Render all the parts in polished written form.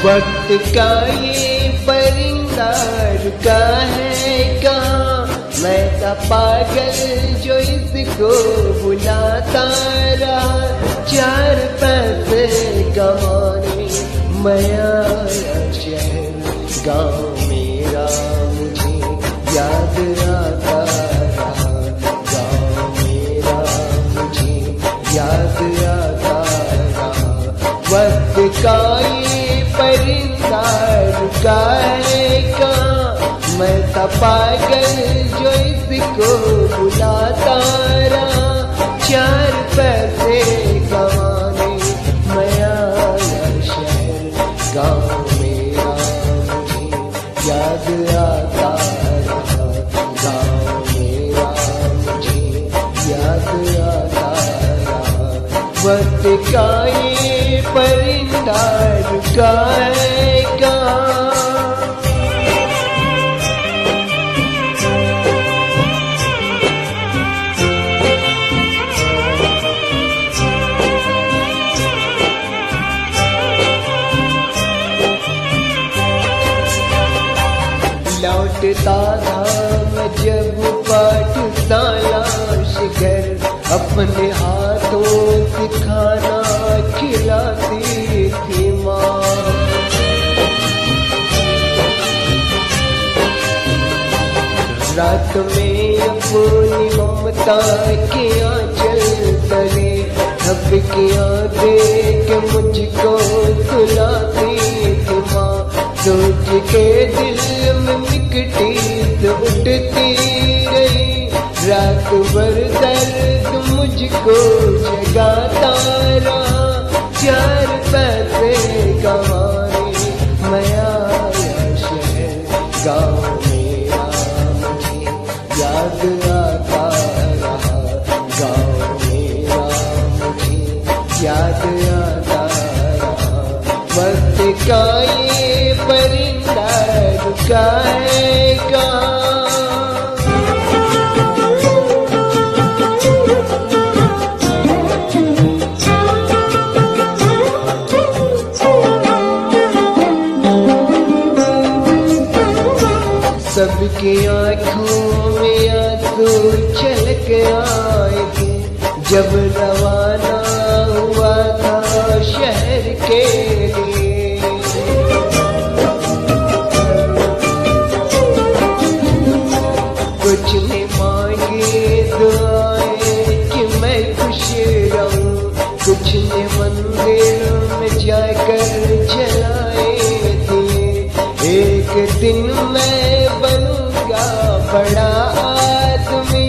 वक्त का ये परिंदा रुका है कहाँ, मैं था पागल जो इसको बुलाता रहा। 4 पैसे कमाने मैं आया शहर, गाँव मेरा मुझे याद आता रहा। गाँव मेरा मुझे याद आता रहा। वक्त का ये परिंदा रुका है कहाँ, मैं था पागल जो इसको बुलाता रहा। 4 पैसे कमाने मैं आया शहर, गाँव मेरा मुझे याद आता रहा। गाँव मेरा मुझे याद आता रहा। वक्त का ये परिंदा रुका है कहाँ। लौटता था मैं जब पाठशाला से घर, अपने हाथों से खाना खिलाती थी माँ। रात में अपनी ममता के आंचल तले अब किया देख मुझको सुलाती थी माँ। सोच के दिल में मिकटी तो उठती रही, रात भर दर्द मुझको जगाता रहा। 4 पैसे कमाने मैं आया शहर, गाँव मेरा मुझे याद आता रहा। गाँव मेरा मुझे याद आता रहा। वक्त का ये परिंदा रुका है कहाँ। सबकी आँखों में आंसू छलक आए थे जब रवाना हुआ था शहर के लिए। कुछ ने मांगी दुआएं कि मैं खुश रहूं, कुछ ने मंदिर में जाकर जलाए दिए। एक दिन मैं बनूंगा बड़ा आदमी,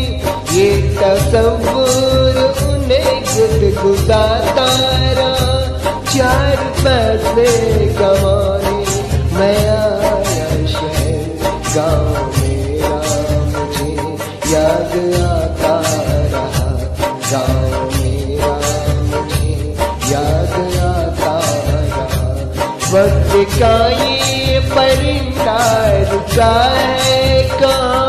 ये तसव्वुर उन्हें गुदगुदाता रहा। 4 पैसे कमाने मैं आया शहर, गाँव मेरा मुझे याद आता रहा। गाँव मेरा मुझे याद आता रहा। वक्त का ये परिंदा रुका है कहाँ।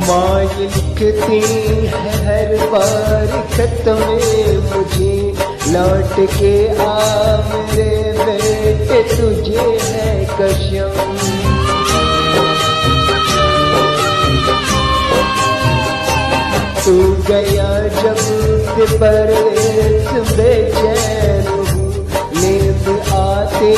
माँ ये लिखती है हर बार खत में मुझे, लौट के आ मेरे बेटे तुझे है कसम। तू गया जब से परदेस बेचैन हूँ, नींद आती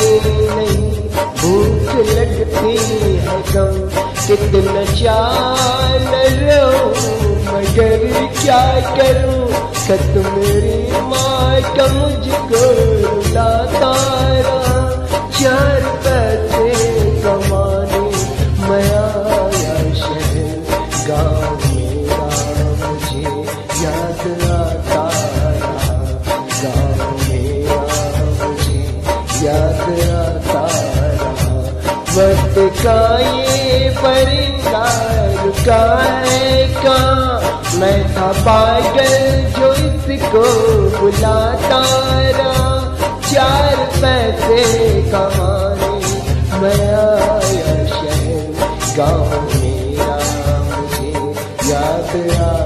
नहीं भूख लगती है गम। कितना चाह रहूं मगर क्या करूं, खत मेरी माँ का मुझको रुलाता रहा। 4 पैसे कमाने मैं आया शहर, गाँव मेरा मुझे याद आता रहा। गाँव मेरा मुझे याद आता रहा। वक्त का ये परिंदा रुका है कहाँ, मैं था पागल जो इसको बुलाता रहा। चार पैसे कमाने मैं आया शहर, गाँव मेरा मुझे याद आ